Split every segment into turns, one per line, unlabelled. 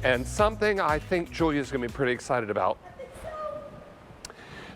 and something I think Julia's gonna be pretty excited about.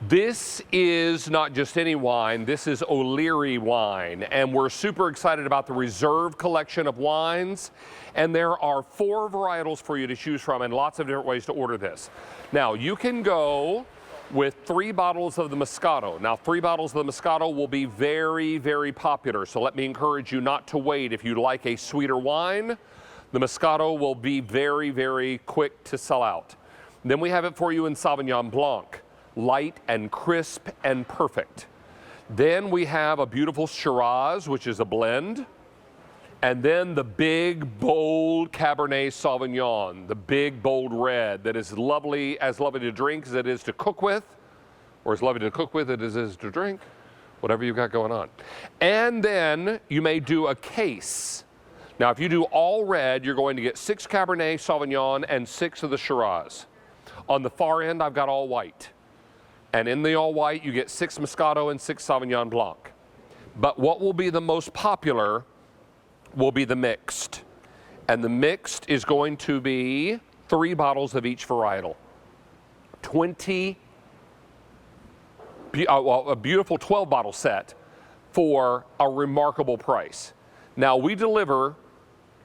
This is not just any wine, this is O'Leary wine, and we're super excited about the Reserve collection of wines, and there are 4 varietals for you to choose from and lots of different ways to order this. Now, you can go with 3 bottles of the Moscato. Now, 3 bottles of the Moscato will be very, very popular, so let me encourage you not to wait. If you like a sweeter wine, the Moscato will be very, very quick to sell out. Then we have it for you in Sauvignon Blanc. Light and crisp and perfect. Then we have a beautiful Shiraz, which is a blend. And then the big, bold Cabernet Sauvignon, the big, bold red that is lovely, as lovely to drink as it is to cook with, or as lovely to cook with as it is to drink, whatever you've got going on. And then you may do a case. Now, if you do all red, you're going to get 6 Cabernet Sauvignon and 6 of the Shiraz. On the far end, I've got all white. And in the all white, you get 6 Moscato and 6 Sauvignon Blanc. But what will be the most popular will be the mixed. And the mixed is going to be 3 bottles of each varietal. A beautiful 12-bottle set for a remarkable price. Now, we deliver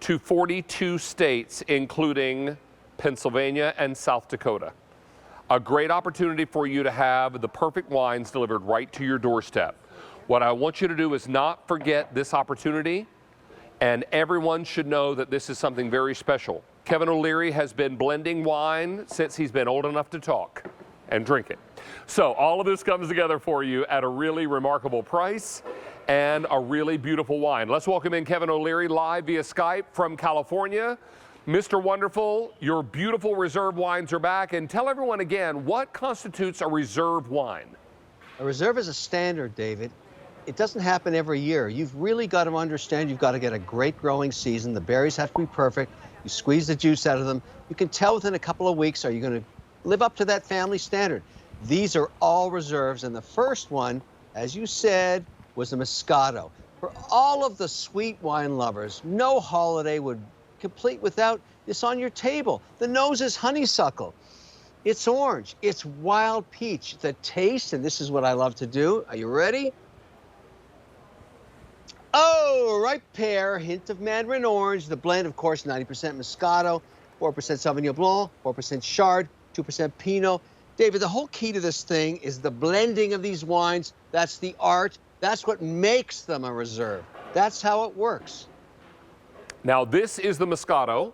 to 42 states, including Pennsylvania and South Dakota. A great opportunity for you to have the perfect wines delivered right to your doorstep. What I want you to do is not forget this opportunity, and everyone should know that this is something very special. Kevin O'Leary has been blending wine since he's been old enough to talk and drink it. So all of this comes together for you at a really remarkable price and a really beautiful wine. Let's welcome in Kevin O'Leary live via Skype from California. Mr. Wonderful, your beautiful Reserve wines are back. And tell everyone again, what constitutes a Reserve wine?
A Reserve is a standard, David. It doesn't happen every year. You've really got to understand you've got to get a great growing season. The berries have to be perfect. You squeeze the juice out of them. You can tell within a couple of weeks, are you going to live up to that family standard? These are all Reserves. And the first one, as you said, was the Moscato. For all of the sweet wine lovers, no holiday would complete without this on your table. The nose is honeysuckle. It's orange. It's wild peach. The taste, and this is what I love to do. Are you ready? Oh, ripe pear, hint of mandarin orange. The blend, of course, 90% Moscato, 4% Sauvignon Blanc, 4% Chard, 2% Pinot. David, the whole key to this thing is the blending of these wines. That's the art. That's what makes them a Reserve. That's how it works.
Now, this is the Moscato.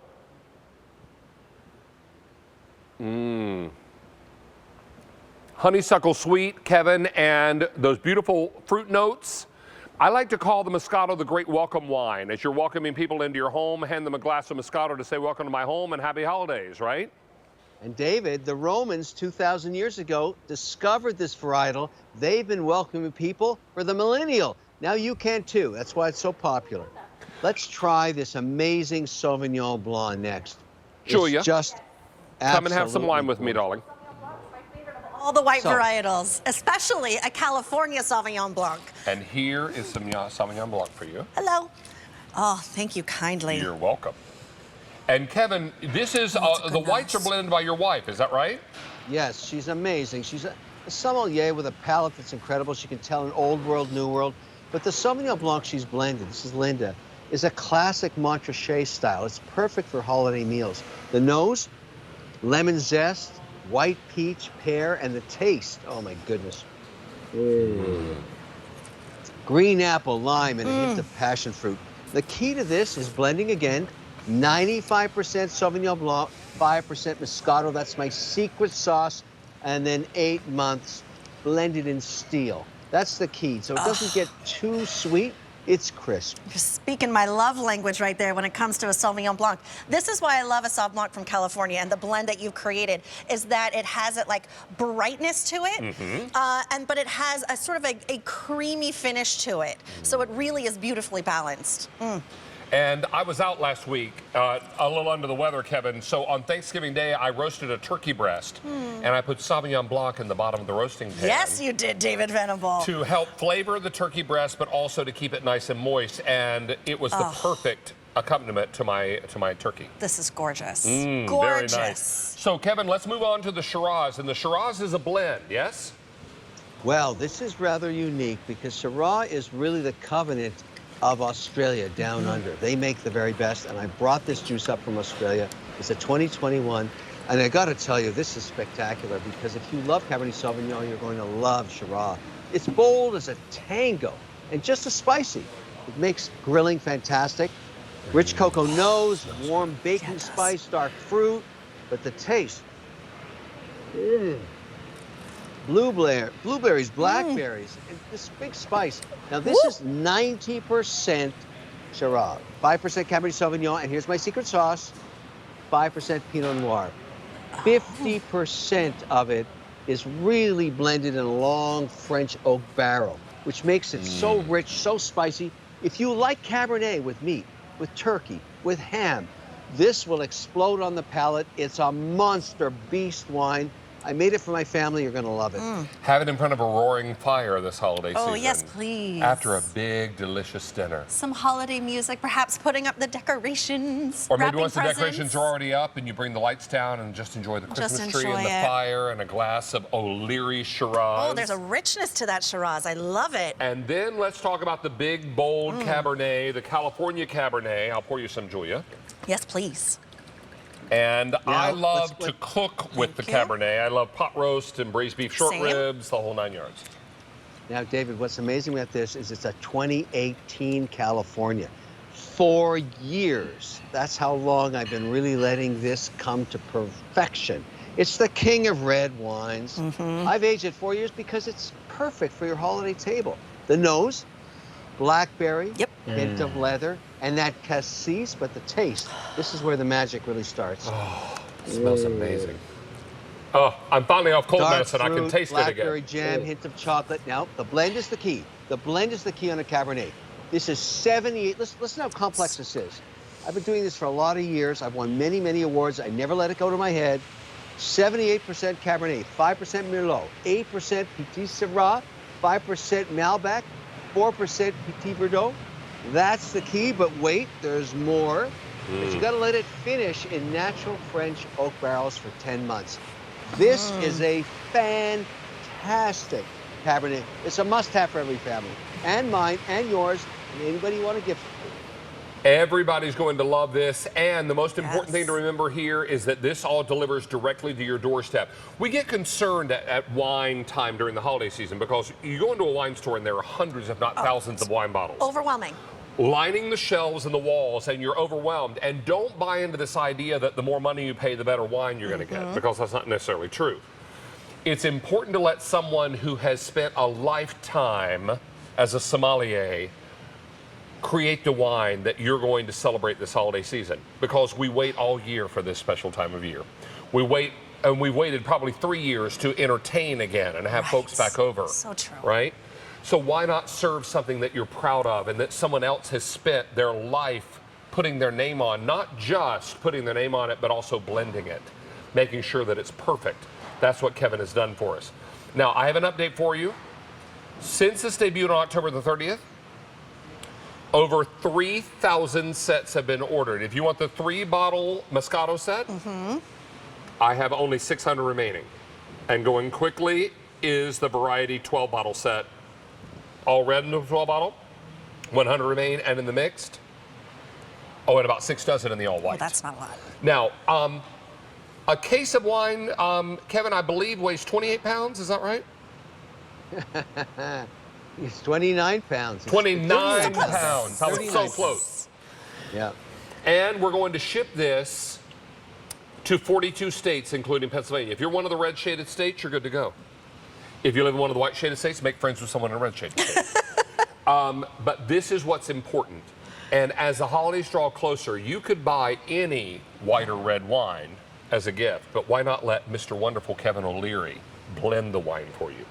Honeysuckle sweet, Kevin, and those beautiful fruit notes. I like to call the Moscato the great welcome wine. As you're welcoming people into your home, hand them a glass of Moscato to say, welcome to my home and happy holidays, right?
And David, the Romans 2,000 years ago discovered this varietal. They've been welcoming people for the millennial. Now you can too. That's why it's so popular. Let's try this amazing Sauvignon Blanc next.
Julia,
it's just
come and have some wine with me, darling.
All the white varietals, especially a California Sauvignon Blanc.
And here is some Sauvignon Blanc for you.
Hello. Oh, thank you kindly.
You're welcome. And Kevin, this is, the whites are blended by your wife, is that right?
Yes, she's amazing. She's a sommelier with a palate that's incredible. She can tell an old world, new world. But the Sauvignon Blanc she's blended, this is Linda, is a classic Montrachet style. It's perfect for holiday meals. The nose, lemon zest, white peach, pear, and the taste, oh my goodness. Green apple, lime, and a hint of passion fruit. The key to this is blending again, 95% Sauvignon Blanc, 5% Moscato. That's my secret sauce. And then 8 months blended in steel. That's the key. So it doesn't get too sweet. It's crisp.
You're speaking my love language right there when it comes to a Sauvignon Blanc. This is why I love a Sauv Blanc from California, and the blend that you've created is that it has it like brightness to it, but it has a sort of a creamy finish to it. So it really is beautifully balanced.
And I was out last week, a little under the weather, Kevin. So on Thanksgiving Day, I roasted a turkey breast, and I put Sauvignon Blanc in the bottom of the roasting pan.
Yes, you did, David Venable.
To help flavor the turkey breast, but also to keep it nice and moist. And it was the perfect accompaniment to my turkey.
This is gorgeous.
Very
Gorgeous.
nice. So, Kevin, let's move on to the Shiraz. And the Shiraz is a blend, yes?
Well, this is rather unique because Shiraz is really the covenant of Australia down under. They make the very best, and I brought this juice up from Australia. It's a 2021, and I got to tell you, this is spectacular because if you love Cabernet Sauvignon, you're going to love Shiraz. It's bold as a tango and just as spicy. It makes grilling fantastic. Rich cocoa nose, warm baking spice, dark fruit, but the taste. Blueberries, blackberries, and this big spice. Now this is 90% Shiraz, 5% Cabernet Sauvignon, and here's my secret sauce, 5% Pinot Noir. 50% of it is really blended in a long French oak barrel, which makes it so rich, so spicy. If you like Cabernet with meat, with turkey, with ham, this will explode on the palate. It's a monster beast wine. I made it for my family. You're going to love it.
Have it in front of a roaring fire this holiday season.
Oh, yes, please.
After a big, delicious dinner.
Some holiday music, perhaps putting up the decorations.
Or maybe
wrapping
once the
presents.
decorations are already up and you bring the lights down and just enjoy the Christmas tree and the fire and a glass of O'Leary Shiraz.
Oh, there's a richness to that Shiraz. I love it.
And then let's talk about the big, bold Cabernet, the California Cabernet. I'll pour you some, Julia.
Yes, please.
And
Now,
I love to cook with the Cabernet. I love pot roast and braised beef short ribs, the whole 9 yards.
Now, David, what's amazing about this is it's a 2018 California. 4 years. That's how long I've been really letting this come to perfection. It's the king of red wines. I've aged it 4 years because it's perfect for your holiday table. The nose, blackberry, hint of leather, and that cassis, but the taste, this is where the magic really starts.
Oh, it smells amazing. Oh, I'm finally off cold medicine. I can taste it again.
Blackberry jam, hint of chocolate. Now, the blend is the key. The blend is the key on a Cabernet. This is 78. Listen how complex this is. I've been doing this for a lot of years. I've won many, many awards. I never let it go to my head. 78% Cabernet, 5% Merlot, 8% Petit Syrah, 5% Malbec, 4% Petit Verdot. That's the key, but wait, there's more. But you got to let it finish in natural French oak barrels for 10 months. This is a fantastic Cabernet. It's a must-have for every family, and mine, and yours, and anybody you want to gift it to.
Everybody's going to love this, and the most important thing to remember here is that this all delivers directly to your doorstep. We get concerned at wine time during the holiday season because you go into a wine store and there are hundreds, if not thousands, of wine bottles.
Overwhelming.
Lining the shelves and the walls, and you're overwhelmed. And don't buy into this idea that the more money you pay, the better wine you're going to get, because that's not necessarily true. It's important to let someone who has spent a lifetime as a sommelier create the wine that you're going to celebrate this holiday season, because we wait all year for this special time of year. We wait, and we waited probably 3 years to entertain again and have folks back over.
So true.
Right? So why not serve something that you're proud of and that someone else has spent their life putting their name on, not just putting their name on it, but also blending it, making sure that it's perfect. That's what Kevin has done for us. Now, I have an update for you. Since this debuted on October the 30th, over 3,000 sets have been ordered. If you want the 3-bottle Moscato set, I have only 600 remaining. And going quickly is the Variety 12-bottle set. All red in the 12-bottle, 100 remain, and in the mixed, and about 6 dozen in the all-white.
Well, that's not a lot.
Now, a case of wine, Kevin, I believe, weighs 28 pounds. Is that right?
It's 29 pounds.
29 pounds. I was so
39
close.
Yeah.
And we're going to ship this to 42 states, including Pennsylvania. If you're one of the red shaded states, you're good to go. If you live in one of the white shaded states, make friends with someone in a red shaded state. But this is what's important. And as the holidays draw closer, you could buy any white or red wine as a gift, but why not let Mr. Wonderful Kevin O'Leary blend the wine for you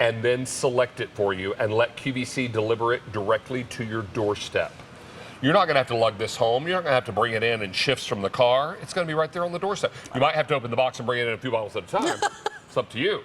and then select it for you and let QVC deliver it directly to your doorstep? You're not going to have to lug this home. You're not going to have to bring it in shifts from the car. It's going to be right there on the doorstep. You might have to open the box and bring it in a few bottles at a time. It's up to you.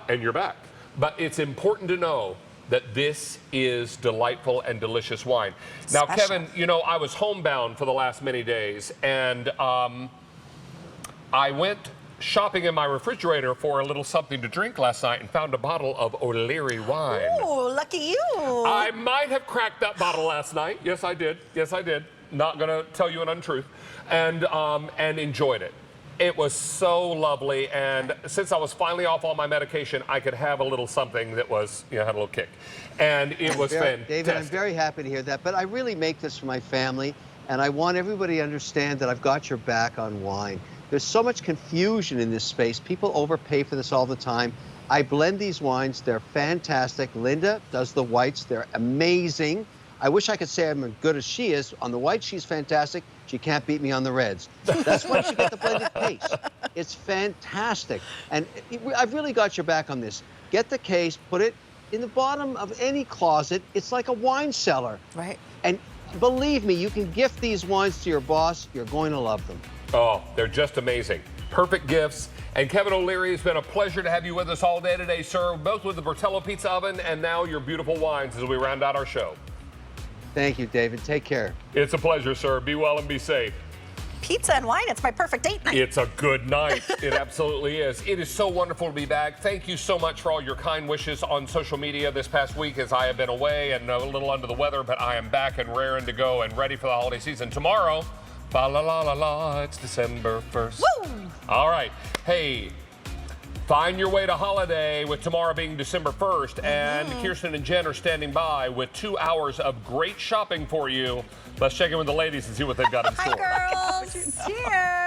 And you're back. But it's important to know that this is delightful and delicious wine. Now,
Special.
Kevin, you know, I was homebound for the last many days, and I went shopping in my refrigerator for a little something to drink last night and found a bottle of O'Leary wine.
Ooh, lucky you.
I might have cracked that bottle last night. Yes, I did. Yes, I did. Not going to tell you an untruth. And enjoyed it. It was so lovely, and since I was finally off all my medication, I could have a little something that was, you know, had a little kick. And it was fantastic.
David, I'm very happy to hear that, but I really make this for my family, and I want everybody to understand that I've got your back on wine. There's so much confusion in this space. People overpay for this all the time. I blend these wines. They're fantastic. Linda does the whites. They're amazing. I wish I could say I'm as good as she is. On the whites, she's fantastic. She can't beat me on the reds. That's why you get the blended case. It's fantastic. And I've really got your back on this. Get the case, put it in the bottom of any closet. It's like a wine cellar.
Right.
And believe me, you can gift these wines to your boss. You're going to love them.
Oh, they're just amazing. Perfect gifts. And Kevin O'Leary, it's been a pleasure to have you with us all day today, sir, both with the Bertello Pizza Oven and now your beautiful wines as we round out our show.
Thank you, David. Take care.
It's a pleasure, sir. Be well and be safe.
Pizza and wine, it's my perfect date night.
It's a good night. It absolutely is. It is so wonderful to be back. Thank you so much for all your kind wishes on social media this past week as I have been away and a little under the weather, but I am back and raring to go and ready for the holiday season. Tomorrow, fa la la la la, it's December 1st.
Woo!
All right. Hey, find your way to holiday with tomorrow being December 1st. And Kirsten and Jen are standing by with 2 hours of great shopping for you. Let's check in with the ladies and see what they've got in store.
Hi, girls. Cheers.